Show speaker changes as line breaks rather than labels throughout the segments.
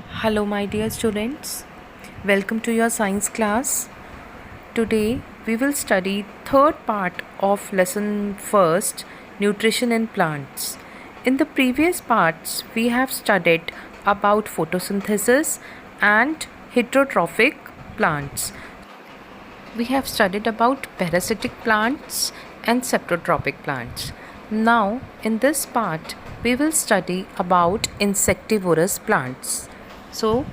Hello, my dear students. Welcome to your science class. Today we will study third part of lesson first, nutrition in plants. In the previous parts, we have studied about photosynthesis and heterotrophic plants. We have studied about parasitic plants and saprotrophic plants. Now, in this part, we will study about insectivorous plants. So,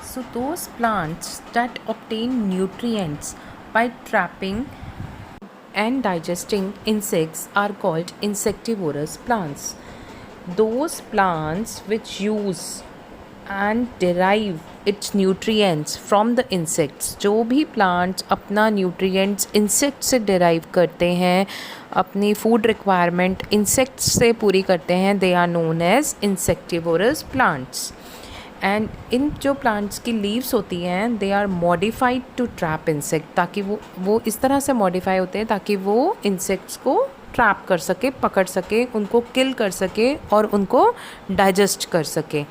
so those plants that obtain nutrients by trapping and digesting insects are called insectivorous plants. Those plants which use and derive its nutrients from the insects, जो भी plants अपना nutrients insect से derive करते हैं, अपनी food requirement insects से पूरी करते हैं, they are known as insectivorous plants. And in जो प्लांट्स की लीव्स होती हैं they are modified to trap insect, ताकि वो इस तरह से मॉडिफाई होते हैं ताकि वो इंसेक्ट्स को ट्रैप कर सके, पकड़ सके, उनको किल कर सके और उनको डाइजेस्ट कर सके.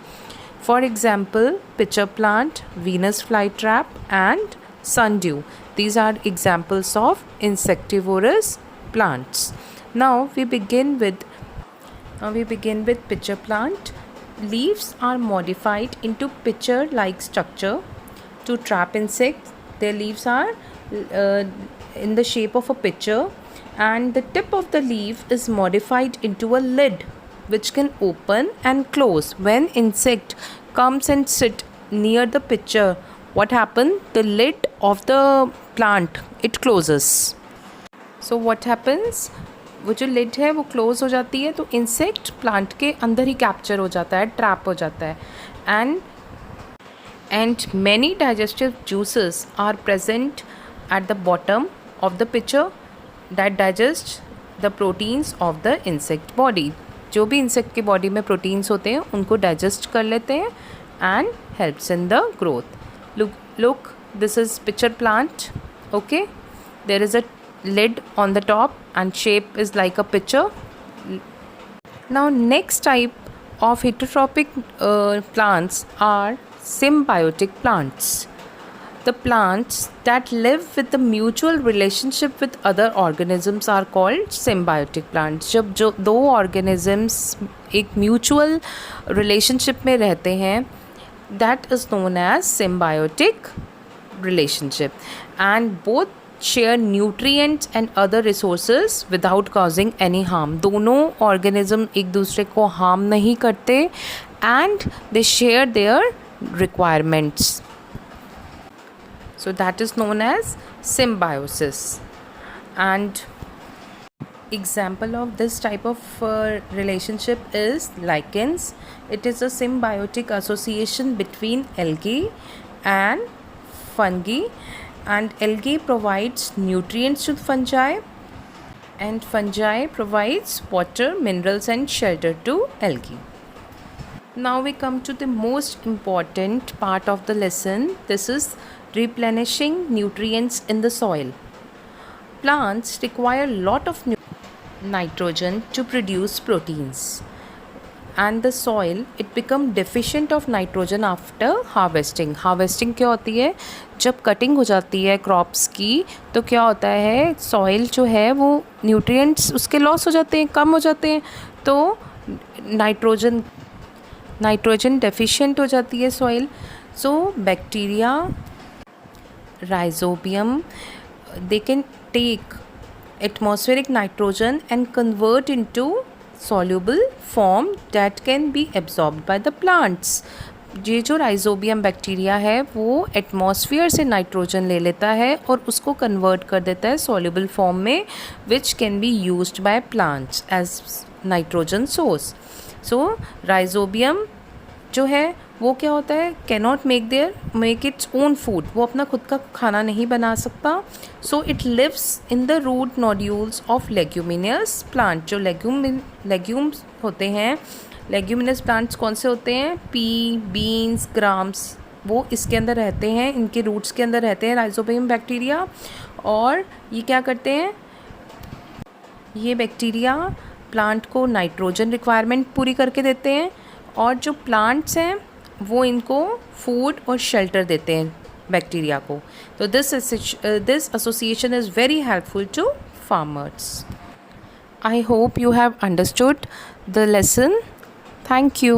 For example pitcher plant, Venus fly trap and sundew, these are examples of insectivorous plants. Now we begin with pitcher plant. Leaves are modified into pitcher-like structure to trap insects. Their leaves are in the shape of a pitcher, and the tip of the leaf is modified into a lid which can open and close. When insect comes and sit near the pitcher, what happens? The lid of the plant, it closes. So what happens? वो जो lid है वो close हो जाती है तो insect plant के अंदर ही कैप्चर हो जाता है, ट्रैप हो जाता है. And many digestive juices are present at the bottom of the picture that digest the proteins of the insect body. जो भी इंसेक्ट की बॉडी में प्रोटीन्स होते हैं उनको डाइजेस्ट कर लेते हैं and helps in the growth. Look this is picture plant. Okay, there is a lid on the top and shape is like a pitcher. Now next type of heterotrophic plants are symbiotic plants. The plants that live with the mutual relationship with other organisms are called symbiotic plants. जब जो दो organisms एक mutual relationship में रहते हैं, that is known as symbiotic relationship, and both share nutrients and other resources without causing any harm. दोनों organism एक दूसरे को harm नहीं करते and they share their requirements. So that is known as symbiosis. And example of this type of relationship is lichens. It is a symbiotic association between algae and fungi. And algae provides nutrients to fungi, and fungi provides water, minerals and shelter to algae. Now we come to the most important part of the lesson. This is replenishing nutrients in the soil. Plants require lot of nitrogen to produce proteins, and the soil it become deficient of nitrogen after harvesting. Harvesting क्या होती है? जब cutting हो जाती है crops की तो क्या होता है, सॉइल जो है वो न्यूट्रिएंट्स उसके लॉस हो जाते हैं, कम हो जाते हैं, तो नाइट्रोजन डेफिशिएंट हो जाती है soil. So bacteria, rhizobium, they can take atmospheric nitrogen and convert into soluble form that can be absorbed by the plants. ये जो राइजोबियम बैक्टीरिया है वो एटमॉस्फेयर से नाइट्रोजन ले लेता है और उसको कन्वर्ट कर देता है सॉल्युबल फॉर्म में, which can be used by plants as nitrogen source. So rhizobium जो है वो क्या होता है, cannot make its own food. वो अपना खुद का खाना नहीं बना सकता. So it lives in the root nodules of leguminous plant. जो लेग्यूम्स होते हैं, लेग्यूमिनस प्लांट्स कौन से होते हैं? पी, बीन्स, ग्राम्स, वो इसके अंदर रहते हैं, इनके रूट्स के अंदर रहते हैं राइजोबियम बैक्टीरिया. और ये क्या करते हैं, ये बैक्टीरिया प्लांट को नाइट्रोजन रिक्वायरमेंट पूरी करके देते हैं. और जो प्लांट्स हैं वो इनको फूड और शेल्टर देते हैं बैक्टीरिया को. तो this association is very helpful to farmers. I hope you have understood the lesson. Thank you.